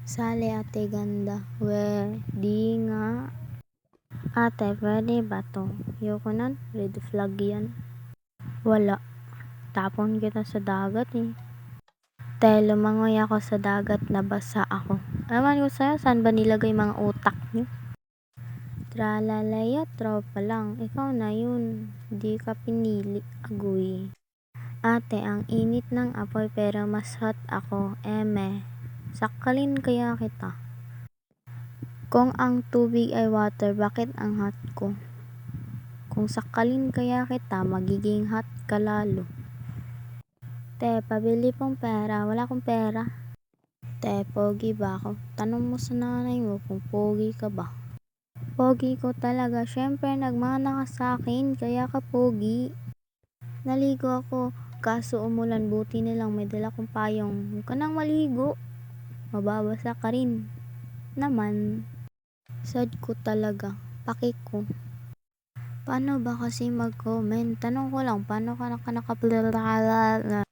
Sali ate ganda. We, di nga. Ate, pwede ba to? Ayoko nun, red flag yan. Wala. Tapon kita sa dagat eh. Te, lumangoy ako sa dagat, nabasa ako. Ewan ko sa'yo, saan ba nilagay mga utak niyo? Tralalaya, tropa lang. Ikaw na yun. Di ka pinili, agoy. Ate, ang init ng apoy pero mas hot ako. Eme, sakalin kaya kita. Kung ang tubig ay water, bakit ang hot ko? Kung sakalin kaya kita, magiging hot ka lalo. Te, pabili pong pera. Wala akong pera. Te, pogi ba ako? Tanong mo sa nanay mo kung pogi ka ba. Pogi ko talaga. Syempre, nagmana ka sa akin, kaya ka pogi. Naligo ako, kaso umulan, buti nilang may dala kong payong. Huwag ka nang maligo. Mababasa ka rin. Naman. Sad ko talaga. Paki ko. Paano ba kasi mag-comment? Tanong ko lang, paano ka nakapalala?